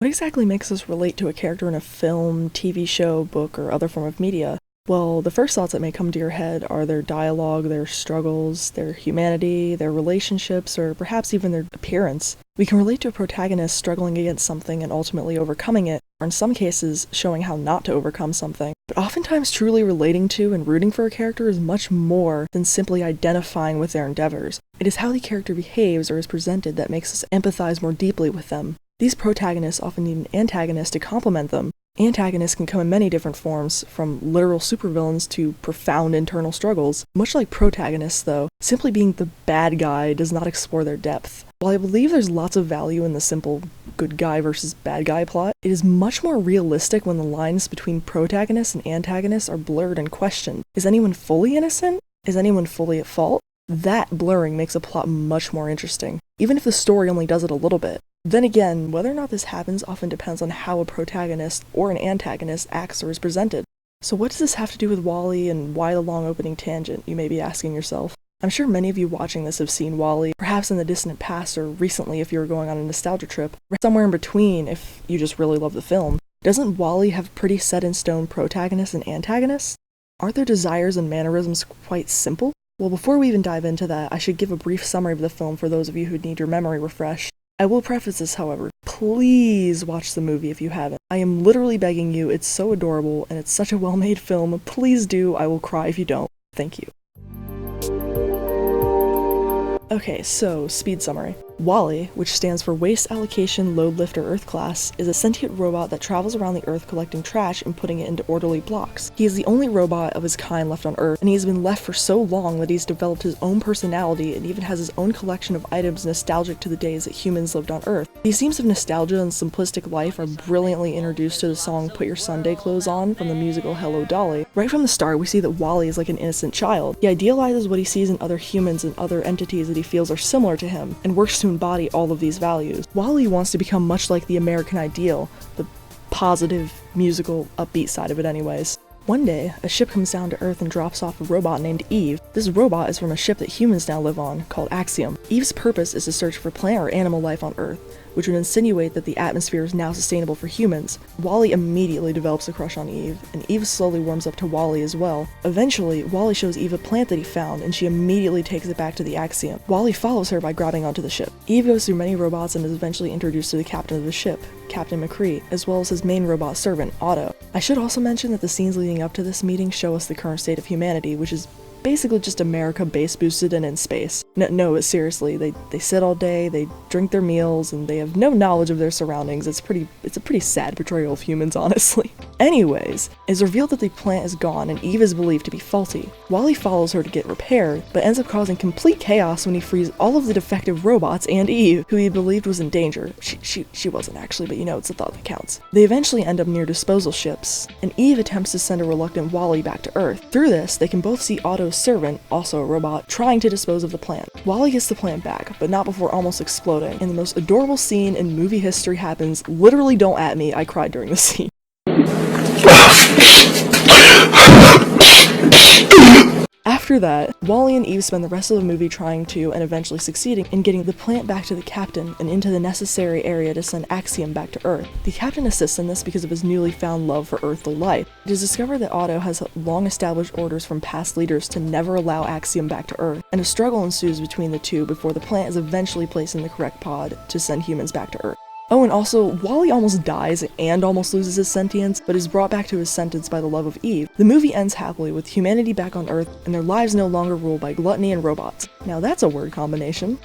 What exactly makes us relate to a character in a film, TV show, book, or other form of media? Well, the first thoughts that may come to your head are their dialogue, their struggles, their humanity, their relationships, or perhaps even their appearance. We can relate to a protagonist struggling against something and ultimately overcoming it, or in some cases, showing how not to overcome something. But oftentimes truly relating to and rooting for a character is much more than simply identifying with their endeavors. It is how the character behaves or is presented that makes us empathize more deeply with them. These protagonists often need an antagonist to complement them. Antagonists can come in many different forms, from literal supervillains to profound internal struggles. Much like protagonists, though, simply being the bad guy does not explore their depth. While I believe there's lots of value in the simple good guy versus bad guy plot, it is much more realistic when the lines between protagonists and antagonists are blurred and questioned. Is anyone fully innocent? Is anyone fully at fault? That blurring makes a plot much more interesting, even if the story only does it a little bit. Then again, whether or not this happens often depends on how a protagonist or an antagonist acts or is presented. So what does this have to do with WALL-E, and why the long opening tangent, you may be asking yourself? I'm sure many of you watching this have seen WALL-E, perhaps in the distant past or recently if you were going on a nostalgia trip, or somewhere in between if you just really love the film. Doesn't WALL-E have pretty set-in-stone protagonists and antagonists? Aren't their desires and mannerisms quite simple? Well, before we even dive into that, I should give a brief summary of the film for those of you who need your memory refreshed. I will preface this, however, please watch the movie if you haven't. I am literally begging you, it's so adorable, and it's such a well-made film. Please do, I will cry if you don't. Thank you. Okay, so, speed summary. WALL-E, which stands for Waste Allocation Load Lifter Earth Class, is a sentient robot that travels around the Earth collecting trash and putting it into orderly blocks. He is the only robot of his kind left on Earth, and he has been left for so long that he's developed his own personality and even has his own collection of items nostalgic to the days that humans lived on Earth. These themes of nostalgia and simplistic life are brilliantly introduced to the song Put Your Sunday Clothes On from the musical Hello Dolly. Right from the start, we see that WALL-E is like an innocent child. He idealizes what he sees in other humans and other entities that he feels are similar to him, and works to embody all of these values. WALL-E wants to become much like the American ideal, the positive, musical, upbeat side of it anyways. One day, a ship comes down to Earth and drops off a robot named Eve. This robot is from a ship that humans now live on, called Axiom. Eve's purpose is to search for plant or animal life on Earth, which would insinuate that the atmosphere is now sustainable for humans. WALL-E immediately develops a crush on Eve, and Eve slowly warms up to WALL-E as well. Eventually, WALL-E shows Eve a plant that he found, and she immediately takes it back to the Axiom. WALL-E follows her by grabbing onto the ship. Eve goes through many robots and is eventually introduced to the captain of the ship, Captain McCree, as well as his main robot servant, Otto. I should also mention that the scenes leading up to this meeting show us the current state of humanity, which is basically just America base boosted and in space. No, but seriously, they sit all day, they drink their meals, and they have no knowledge of their surroundings. It's a pretty sad portrayal of humans, honestly. Anyways, it's revealed that the plant is gone and Eve is believed to be faulty. WALL-E follows her to get repaired, but ends up causing complete chaos when he frees all of the defective robots and Eve, who he believed was in danger. She wasn't actually, but you know, it's the thought that counts. They eventually end up near disposal ships, and Eve attempts to send a reluctant WALL-E back to Earth. Through this, they can both see Otto's servant, also a robot, trying to dispose of the plant. WALL-E gets the plant back, but not before almost exploding, and the most adorable scene in movie history happens. Literally, don't at me, I cried during the scene. After that, WALL-E and Eve spend the rest of the movie trying to, and eventually succeeding, in getting the plant back to the captain and into the necessary area to send Axiom back to Earth. The captain assists in this because of his newly found love for earthly life. It is discovered that Otto has long-established orders from past leaders to never allow Axiom back to Earth, and a struggle ensues between the two before the plant is eventually placed in the correct pod to send humans back to Earth. Oh, and also, WALL-E almost dies and almost loses his sentience, but is brought back to his sentence by the love of Eve. The movie ends happily with humanity back on Earth, and their lives no longer ruled by gluttony and robots. Now that's a word combination.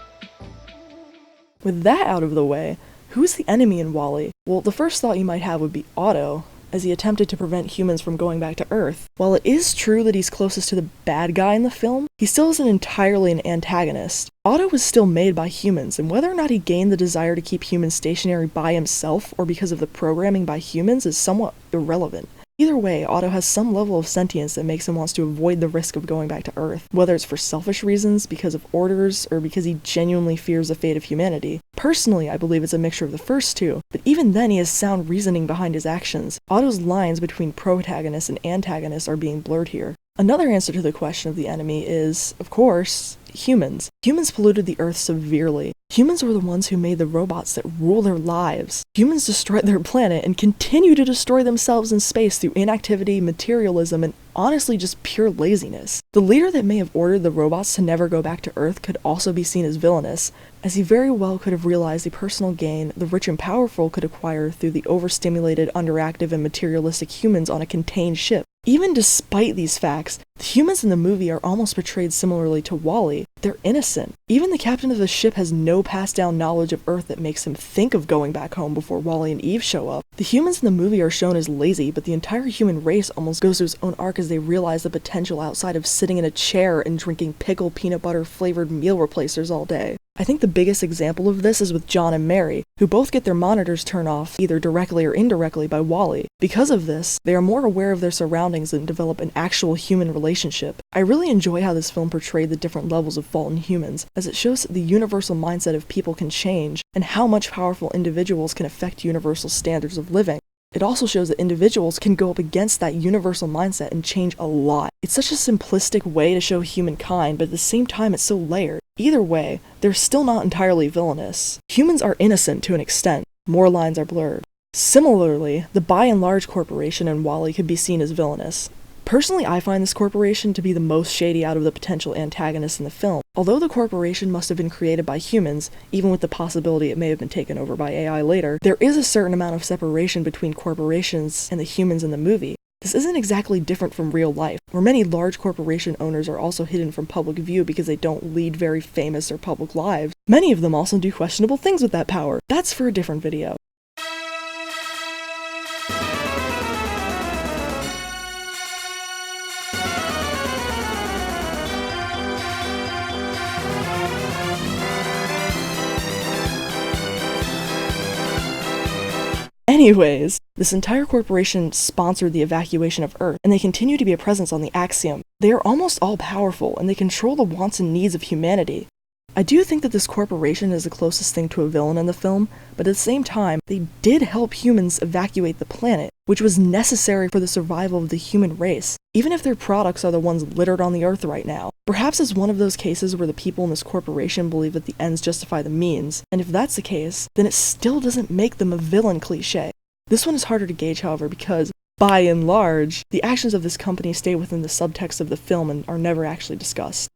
With that out of the way, who's the enemy in WALL-E? Well, the first thought you might have would be Otto, as he attempted to prevent humans from going back to Earth. While it is true that he's closest to the bad guy in the film, he still isn't entirely an antagonist. Otto was still made by humans, and whether or not he gained the desire to keep humans stationary by himself or because of the programming by humans is somewhat irrelevant. Either way, Otto has some level of sentience that makes him want to avoid the risk of going back to Earth, whether it's for selfish reasons, because of orders, or because he genuinely fears the fate of humanity. Personally, I believe it's a mixture of the first two, but even then he has sound reasoning behind his actions. Otto's lines between protagonists and antagonists are being blurred here. Another answer to the question of the enemy is, of course, humans. Humans polluted the Earth severely. Humans were the ones who made the robots that rule their lives. Humans destroyed their planet and continue to destroy themselves in space through inactivity, materialism, and honestly just pure laziness. The leader that may have ordered the robots to never go back to Earth could also be seen as villainous, as he very well could have realized the personal gain the rich and powerful could acquire through the overstimulated, underactive, and materialistic humans on a contained ship. Even despite these facts, the humans in the movie are almost portrayed similarly to WALL-E. They're innocent. Even the captain of the ship has no passed down knowledge of Earth that makes him think of going back home before WALL-E and Eve show up. The humans in the movie are shown as lazy, but the entire human race almost goes through its own arc as they realize the potential outside of sitting in a chair and drinking pickle peanut butter flavored meal replacers all day. I think the biggest example of this is with John and Mary, who both get their monitors turned off either directly or indirectly by WALL-E. Because of this, they are more aware of their surroundings and develop an actual human relationship. I really enjoy how this film portrayed the different levels of fault in humans, as it shows that the universal mindset of people can change, and how much powerful individuals can affect universal standards of living. It also shows that individuals can go up against that universal mindset and change a lot. It's such a simplistic way to show humankind, but at the same time it's so layered. Either way, they're still not entirely villainous. Humans are innocent to an extent. More lines are blurred. Similarly, the By and Large Corporation in WALL-E could be seen as villainous. Personally, I find this corporation to be the most shady out of the potential antagonists in the film. Although the corporation must have been created by humans, even with the possibility it may have been taken over by AI later, there is a certain amount of separation between corporations and the humans in the movie. This isn't exactly different from real life, where many large corporation owners are also hidden from public view because they don't lead very famous or public lives. Many of them also do questionable things with that power. That's for a different video. Anyways, this entire corporation sponsored the evacuation of Earth, and they continue to be a presence on the Axiom. They are almost all-powerful, and they control the wants and needs of humanity. I do think that this corporation is the closest thing to a villain in the film, but at the same time, they did help humans evacuate the planet, which was necessary for the survival of the human race, even if their products are the ones littered on the Earth right now. Perhaps it's one of those cases where the people in this corporation believe that the ends justify the means, and if that's the case, then it still doesn't make them a villain cliché. This one is harder to gauge, however, because, by and large, the actions of this company stay within the subtext of the film and are never actually discussed.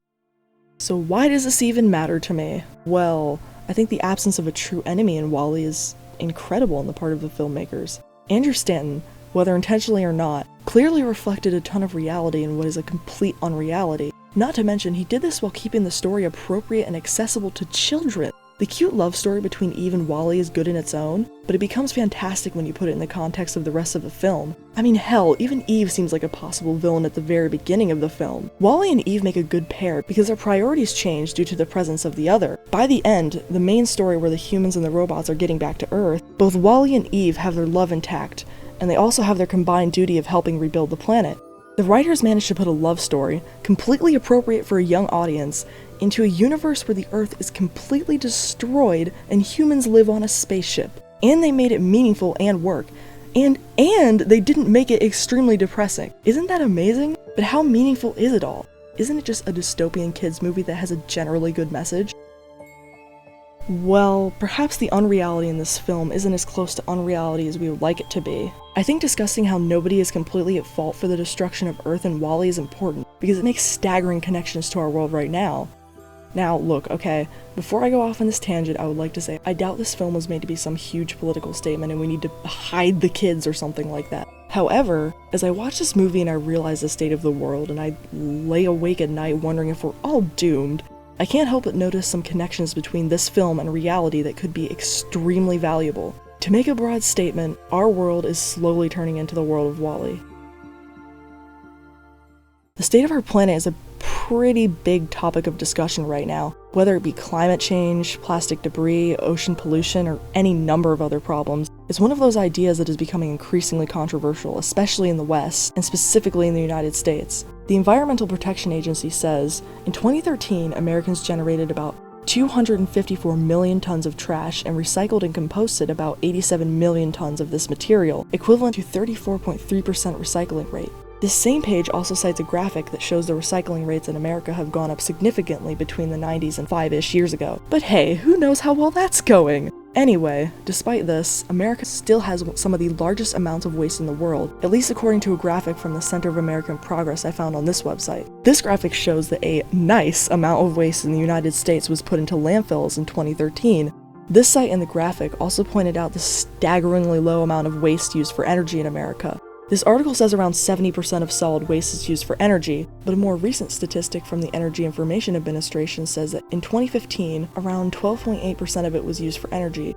So why does this even matter to me? Well, I think the absence of a true enemy in WALL-E is incredible on the part of the filmmakers. Andrew Stanton, whether intentionally or not, clearly reflected a ton of reality in what is a complete unreality. Not to mention, he did this while keeping the story appropriate and accessible to children. The cute love story between Eve and WALL-E is good in its own, but it becomes fantastic when you put it in the context of the rest of the film. I mean, hell, even Eve seems like a possible villain at the very beginning of the film. WALL-E and Eve make a good pair because their priorities change due to the presence of the other. By the end, the main story where the humans and the robots are getting back to Earth, both WALL-E and Eve have their love intact, and they also have their combined duty of helping rebuild the planet. The writers managed to put a love story, completely appropriate for a young audience, into a universe where the Earth is completely destroyed and humans live on a spaceship. And they made it meaningful and work. And they didn't make it extremely depressing. Isn't that amazing? But how meaningful is it all? Isn't it just a dystopian kids movie that has a generally good message? Well, perhaps the unreality in this film isn't as close to unreality as we would like it to be. I think discussing how nobody is completely at fault for the destruction of Earth and WALL-E is important, because it makes staggering connections to our world right now. Now, look, okay, before I go off on this tangent, I would like to say, I doubt this film was made to be some huge political statement and we need to hide the kids or something like that. However, as I watch this movie and I realize the state of the world, and I lay awake at night wondering if we're all doomed, I can't help but notice some connections between this film and reality that could be extremely valuable. To make a broad statement, our world is slowly turning into the world of WALL-E. The state of our planet is a pretty big topic of discussion right now, whether it be climate change, plastic debris, ocean pollution, or any number of other problems. It's one of those ideas that is becoming increasingly controversial, especially in the West, and specifically in the United States. The Environmental Protection Agency says, in 2013, Americans generated about 254 million tons of trash and recycled and composted about 87 million tons of this material, equivalent to 34.3% recycling rate. This same page also cites a graphic that shows the recycling rates in America have gone up significantly between the 90s and 5-ish years ago. But hey, who knows how well that's going? Anyway, despite this, America still has some of the largest amounts of waste in the world, at least according to a graphic from the Center of American Progress I found on this website. This graphic shows that a nice amount of waste in the United States was put into landfills in 2013. This site and the graphic also pointed out the staggeringly low amount of waste used for energy in America. This article says around 70% of solid waste is used for energy, but a more recent statistic from the Energy Information Administration says that in 2015, around 12.8% of it was used for energy.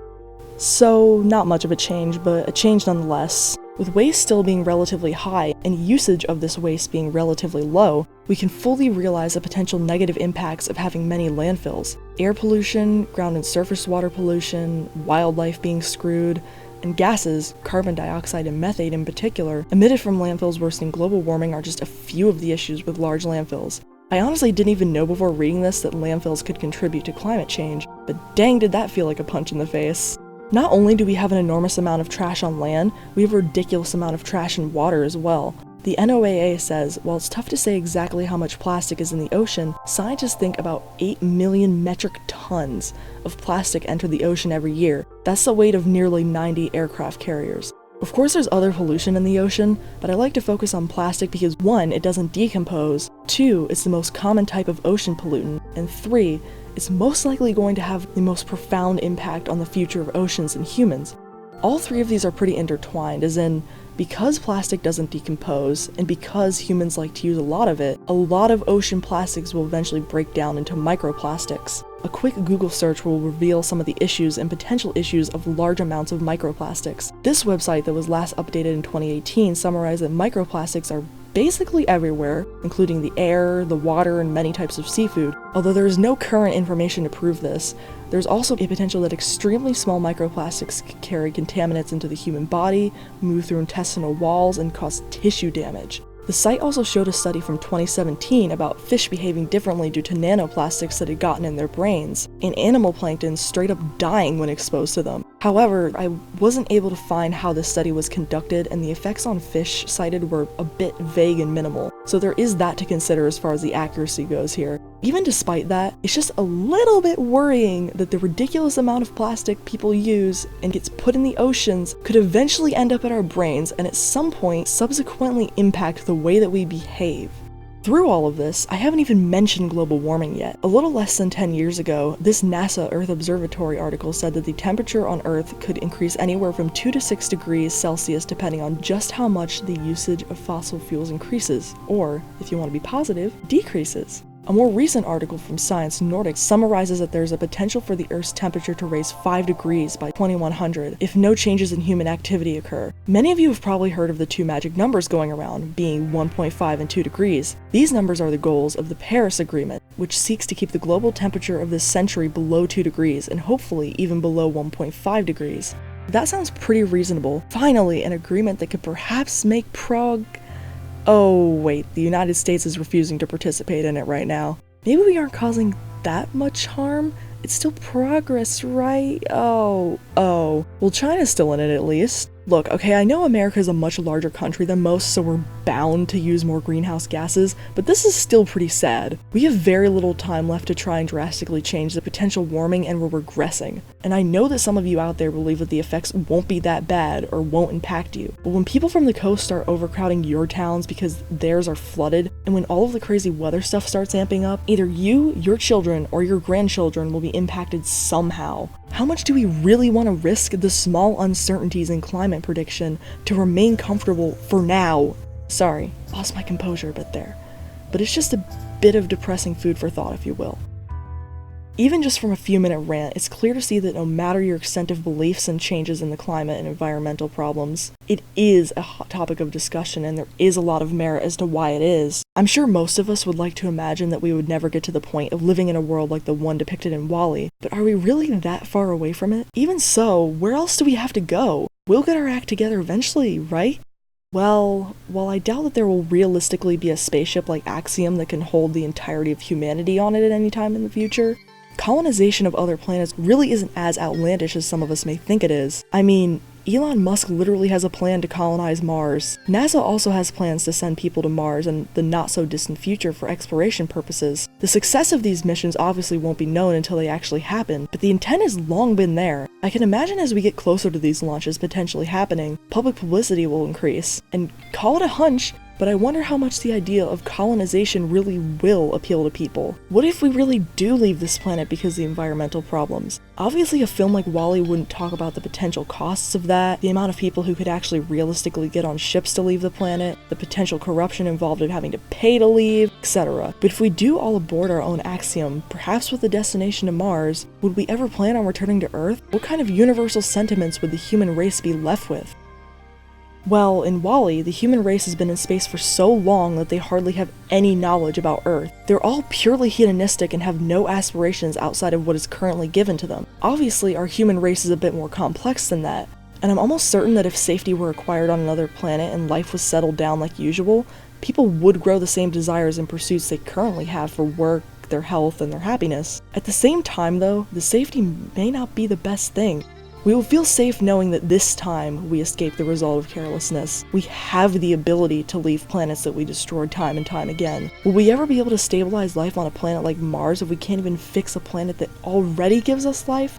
So, not much of a change, but a change nonetheless. With waste still being relatively high and usage of this waste being relatively low, we can fully realize the potential negative impacts of having many landfills. Air pollution, ground and surface water pollution, wildlife being screwed, and gases, carbon dioxide and methane in particular, emitted from landfills worsening global warming are just a few of the issues with large landfills. I honestly didn't even know before reading this that landfills could contribute to climate change, but dang did that feel like a punch in the face. Not only do we have an enormous amount of trash on land, we have a ridiculous amount of trash in water as well. The NOAA says, while it's tough to say exactly how much plastic is in the ocean, scientists think about 8 million metric tons of plastic enter the ocean every year. That's the weight of nearly 90 aircraft carriers. Of course there's other pollution in the ocean, but I like to focus on plastic because 1, it doesn't decompose, 2, it's the most common type of ocean pollutant, and 3, it's most likely going to have the most profound impact on the future of oceans and humans. All 3 of these are pretty intertwined, as in, because plastic doesn't decompose, and because humans like to use a lot of it, a lot of ocean plastics will eventually break down into microplastics. A quick Google search will reveal some of the issues and potential issues of large amounts of microplastics. This website that was last updated in 2018 summarized that microplastics are basically everywhere, including the air, the water, and many types of seafood. Although there is no current information to prove this, there's also a potential that extremely small microplastics can carry contaminants into the human body, move through intestinal walls, and cause tissue damage. The site also showed a study from 2017 about fish behaving differently due to nanoplastics that had gotten in their brains, and animal plankton straight up dying when exposed to them. However, I wasn't able to find how this study was conducted, and the effects on fish cited were a bit vague and minimal, so there is that to consider as far as the accuracy goes here. Even despite that, it's just a little bit worrying that the ridiculous amount of plastic people use and gets put in the oceans could eventually end up in our brains and at some point subsequently impact the way that we behave. Through all of this, I haven't even mentioned global warming yet. A little less than 10 years ago, this NASA Earth Observatory article said that the temperature on Earth could increase anywhere from 2 to 6 degrees Celsius depending on just how much the usage of fossil fuels increases, or, if you want to be positive, decreases. A more recent article from Sciencenordic summarizes that there's a potential for the Earth's temperature to raise 5 degrees by 2100 if no changes in human activity occur. Many of you have probably heard of the 2 magic numbers going around, being 1.5 and 2 degrees. These numbers are the goals of the Paris Agreement, which seeks to keep the global temperature of this century below 2 degrees and hopefully even below 1.5 degrees. That sounds pretty reasonable. Finally, an agreement that could perhaps make Oh wait, the United States is refusing to participate in it right now. Maybe we aren't causing that much harm? It's still progress, right? Oh. Well, China's still in it at least. Look, okay, I know America is a much larger country than most, so we're bound to use more greenhouse gases, but this is still pretty sad. We have very little time left to try and drastically change the potential warming, and we're regressing. And I know that some of you out there believe that the effects won't be that bad or won't impact you, but when people from the coast start overcrowding your towns because theirs are flooded, and when all of the crazy weather stuff starts amping up, either you, your children, or your grandchildren will be impacted somehow. How much do we really want to risk the small uncertainties in climate prediction to remain comfortable for now? Sorry, lost my composure a bit there. But it's just a bit of depressing food for thought, if you will. Even just from a few-minute rant, it's clear to see that no matter your extent of beliefs and changes in the climate and environmental problems, it is a hot topic of discussion and there is a lot of merit as to why it is. I'm sure most of us would like to imagine that we would never get to the point of living in a world like the one depicted in WALL-E, but are we really that far away from it? Even so, where else do we have to go? We'll get our act together eventually, right? Well, while I doubt that there will realistically be a spaceship like Axiom that can hold the entirety of humanity on it at any time in the future, colonization of other planets really isn't as outlandish as some of us may think it is. I mean, Elon Musk literally has a plan to colonize Mars. NASA also has plans to send people to Mars in the not-so-distant future for exploration purposes. The success of these missions obviously won't be known until they actually happen, but the intent has long been there. I can imagine as we get closer to these launches potentially happening, public publicity will increase. And call it a hunch, but I wonder how much the idea of colonization really will appeal to people. What if we really do leave this planet because of the environmental problems? Obviously a film like WALL-E wouldn't talk about the potential costs of that, the amount of people who could actually realistically get on ships to leave the planet, the potential corruption involved in having to pay to leave, etc. But if we do all aboard our own Axiom, perhaps with a destination to Mars, would we ever plan on returning to Earth? What kind of universal sentiments would the human race be left with? Well, in WALL-E, the human race has been in space for so long that they hardly have any knowledge about Earth. They're all purely hedonistic and have no aspirations outside of what is currently given to them. Obviously, our human race is a bit more complex than that, and I'm almost certain that if safety were acquired on another planet and life was settled down like usual, people would grow the same desires and pursuits they currently have for work, their health, and their happiness. At the same time, though, the safety may not be the best thing. We will feel safe knowing that this time we escaped the result of carelessness. We have the ability to leave planets that we destroyed time and time again. Will we ever be able to stabilize life on a planet like Mars if we can't even fix a planet that already gives us life?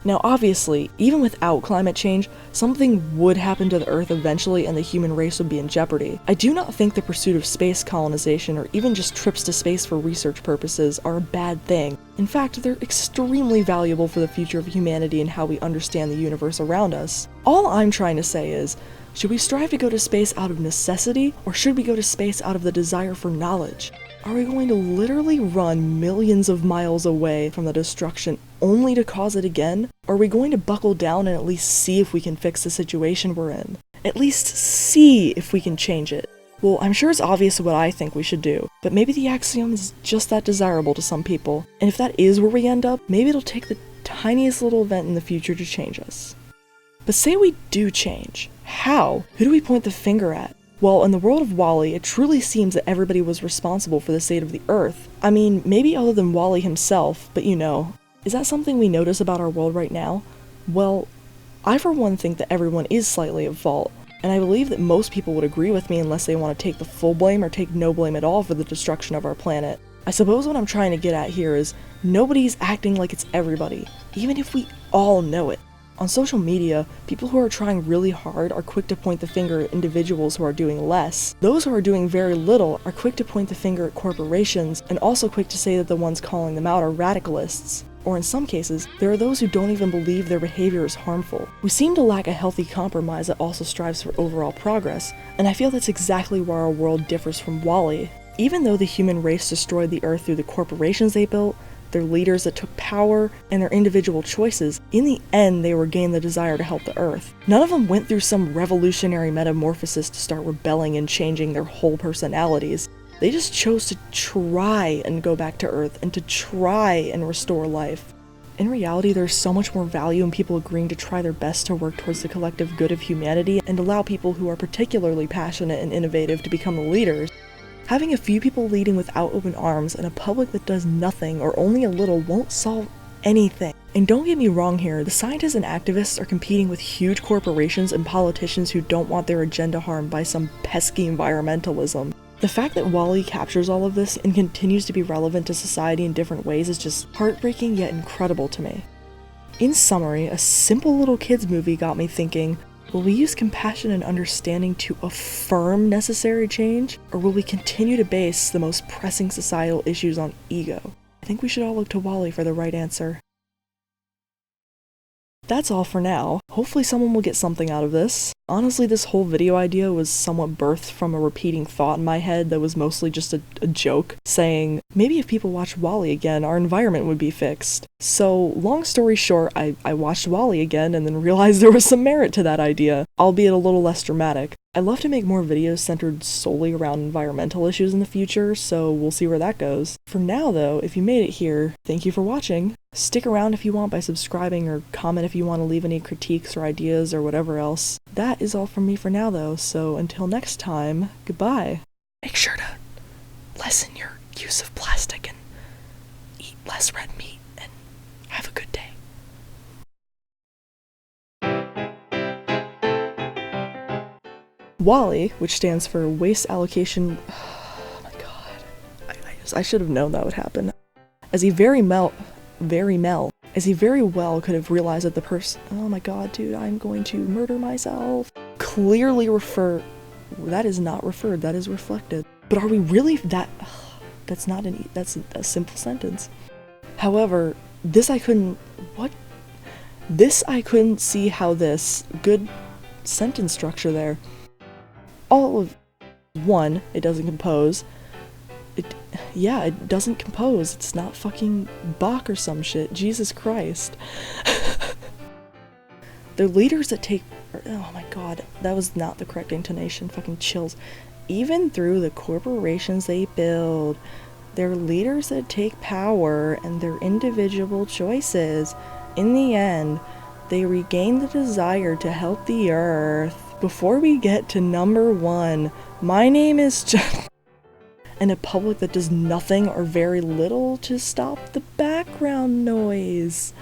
Now obviously, even without climate change, something would happen to the Earth eventually and the human race would be in jeopardy. I do not think the pursuit of space colonization or even just trips to space for research purposes are a bad thing. In fact, they're extremely valuable for the future of humanity and how we understand the universe around us. All I'm trying to say is, should we strive to go to space out of necessity, or should we go to space out of the desire for knowledge? Are we going to literally run millions of miles away from the destruction only to cause it again? Or are we going to buckle down and at least see if we can fix the situation we're in? At least see if we can change it. Well, I'm sure it's obvious what I think we should do, but maybe the Axiom is just that desirable to some people, and if that is where we end up, maybe it'll take the tiniest little event in the future to change us. But say we do change. How? Who do we point the finger at? Well, in the world of WALL-E, it truly seems that everybody was responsible for the state of the Earth. I mean, maybe other than WALL-E himself, but you know, is that something we notice about our world right now? Well, I for one think that everyone is slightly at fault, and I believe that most people would agree with me unless they want to take the full blame or take no blame at all for the destruction of our planet. I suppose what I'm trying to get at here is, nobody's acting like it's everybody, even if we all know it. On social media, people who are trying really hard are quick to point the finger at individuals who are doing less. Those who are doing very little are quick to point the finger at corporations, and also quick to say that the ones calling them out are radicalists. Or in some cases, there are those who don't even believe their behavior is harmful. We seem to lack a healthy compromise that also strives for overall progress, and I feel that's exactly where our world differs from WALL-E. Even though the human race destroyed the Earth through the corporations they built, their leaders that took power, and their individual choices, in the end they were gained the desire to help the Earth. None of them went through some revolutionary metamorphosis to start rebelling and changing their whole personalities. They just chose to try and go back to Earth and to try and restore life. In reality, there's so much more value in people agreeing to try their best to work towards the collective good of humanity and allow people who are particularly passionate and innovative to become the leaders. Having a few people leading without open arms and a public that does nothing or only a little won't solve anything. And don't get me wrong here, the scientists and activists are competing with huge corporations and politicians who don't want their agenda harmed by some pesky environmentalism. The fact that WALL-E captures all of this and continues to be relevant to society in different ways is just heartbreaking yet incredible to me. In summary, a simple little kids movie got me thinking, will we use compassion and understanding to affirm necessary change, or will we continue to base the most pressing societal issues on ego? I think we should all look to WALL-E for the right answer. That's all for now. Hopefully someone will get something out of this. Honestly, this whole video idea was somewhat birthed from a repeating thought in my head that was mostly just a joke, saying, maybe if people watched WALL-E again, our environment would be fixed. So, long story short, I watched WALL-E again and then realized there was some merit to that idea, albeit a little less dramatic. I'd love to make more videos centered solely around environmental issues in the future, so we'll see where that goes. For now though, if you made it here, thank you for watching. Stick around if you want by subscribing, or comment if you want to leave any critiques or ideas or whatever else. That is all from me for now though, so until next time, goodbye. Make sure to lessen your use of plastic and eat less red meat, and have a good day. WALL-E, which stands for Waste Allocation. Oh my god. I should have known that would happen. As he very well could have realized that the person. Oh my god, dude, I'm going to murder myself. Clearly that is not referred, that is reflected. But are we really that? That's not that's a simple sentence. However, this I couldn't see how this good sentence structure there. All of one, it doesn't compose. It doesn't compose. It's not fucking Bach or some shit. Jesus Christ. They're leaders that take. Oh my god, that was not the correct intonation. Fucking chills. Even through the corporations they build, they're leaders that take power and their individual choices. In the end, they regain the desire to help the earth. Before we get to number 1, my name is and a public that does nothing or very little to stop the background noise.